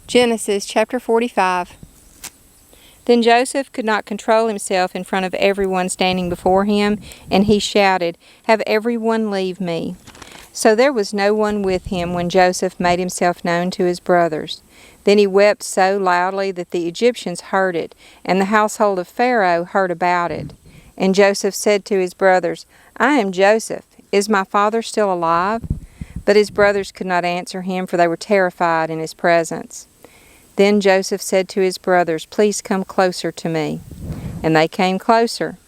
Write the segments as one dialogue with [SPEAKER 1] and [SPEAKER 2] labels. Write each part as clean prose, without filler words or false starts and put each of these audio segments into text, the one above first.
[SPEAKER 1] Genesis chapter 45. Then Joseph could not control himself in front of everyone standing before him, and he shouted, "Have everyone leave me." So there was no one with him when Joseph made himself known to his brothers. Then he wept so loudly that the Egyptians heard it, and the household of Pharaoh heard about it. And Joseph said to his brothers, "I am Joseph. Is my father still alive?" But his brothers could not answer him, for they were terrified in his presence. Then Joseph said to his brothers, "Please come closer to me." And they came closer.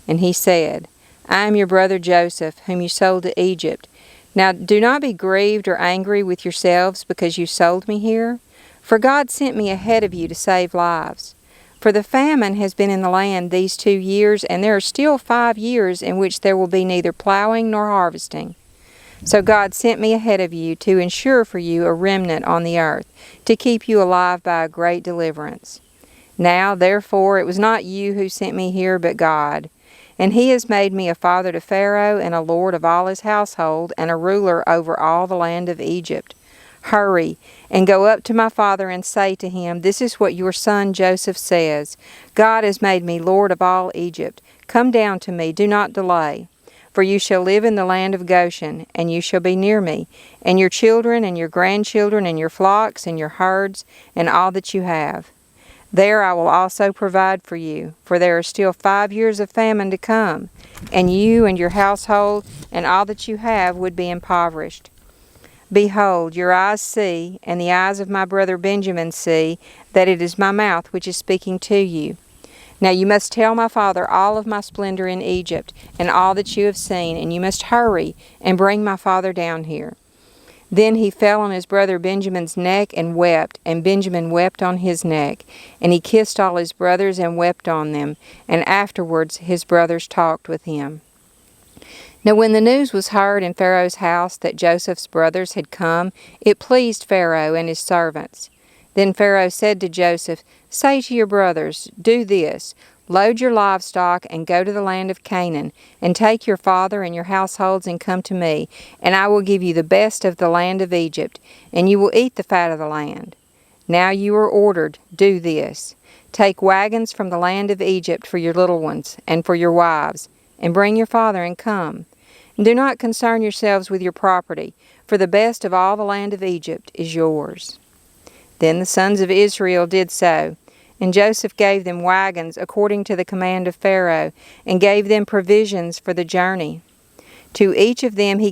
[SPEAKER 1] And he said, "I am your brother Joseph, whom you sold to Egypt. Now do not be grieved or angry with yourselves because you sold me here, for God sent me ahead of you to save lives. For the famine has been in the land these 2 years, and there are still 5 years in which there will be neither plowing nor harvesting. So God sent me ahead of you to ensure for you a remnant on the earth, to keep you alive by a great deliverance. Now, therefore, it was not you who sent me here, but God. And he has made me a father to Pharaoh, and a lord of all his household, and a ruler over all the land of Egypt. Hurry, and go up to my father and say to him, 'This is what your son Joseph says. God has made me lord of all Egypt. Come down to me, do not delay. For you shall live in the land of Goshen, and you shall be near me, and your children and your grandchildren and your flocks and your herds and all that you have. There I will also provide for you, for there are still 5 years of famine to come, and you and your household and all that you have would be impoverished. Behold, your eyes see, and the eyes of my brother Benjamin see, that it is my mouth which is speaking to you. Now you must tell my father all of my splendor in Egypt, and all that you have seen, and you must hurry and bring my father down here." Then he fell on his brother Benjamin's neck and wept, and Benjamin wept on his neck. And he kissed all his brothers and wept on them, and afterwards his brothers talked with him. Now when the news was heard in Pharaoh's house that Joseph's brothers had come, it pleased Pharaoh and his servants. Then Pharaoh said to Joseph, "Say to your brothers, do this, load your livestock and go to the land of Canaan, and take your father and your households and come to me, and I will give you the best of the land of Egypt, and you will eat the fat of the land. Now you are ordered, do this, take wagons from the land of Egypt for your little ones and for your wives, and bring your father and come. And do not concern yourselves with your property, for the best of all the land of Egypt is yours." Then the sons of Israel did so, and Joseph gave them wagons according to the command of Pharaoh, and gave them provisions for the journey. To each of them he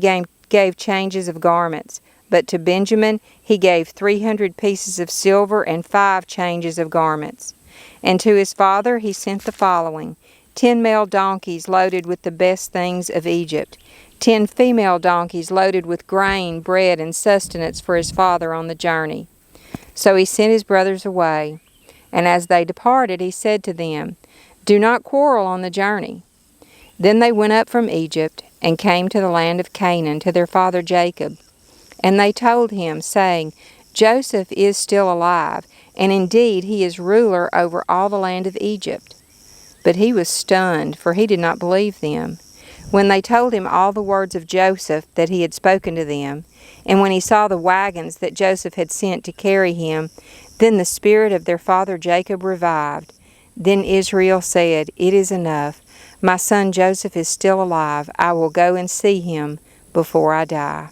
[SPEAKER 1] gave changes of garments, but to Benjamin he gave 300 pieces of silver and 5 changes of garments. And to his father he sent the following: 10 male donkeys loaded with the best things of Egypt, 10 female donkeys loaded with grain, bread, and sustenance for his father on the journey. So he sent his brothers away, and as they departed he said to them, "Do not quarrel on the journey." Then they went up from Egypt, and came to the land of Canaan to their father Jacob. And they told him, saying, "Joseph is still alive, and indeed he is ruler over all the land of Egypt." But he was stunned, for he did not believe them. When they told him all the words of Joseph that he had spoken to them, and when he saw the wagons that Joseph had sent to carry him, then the spirit of their father Jacob revived. Then Israel said, "It is enough. My son Joseph is still alive. I will go and see him before I die."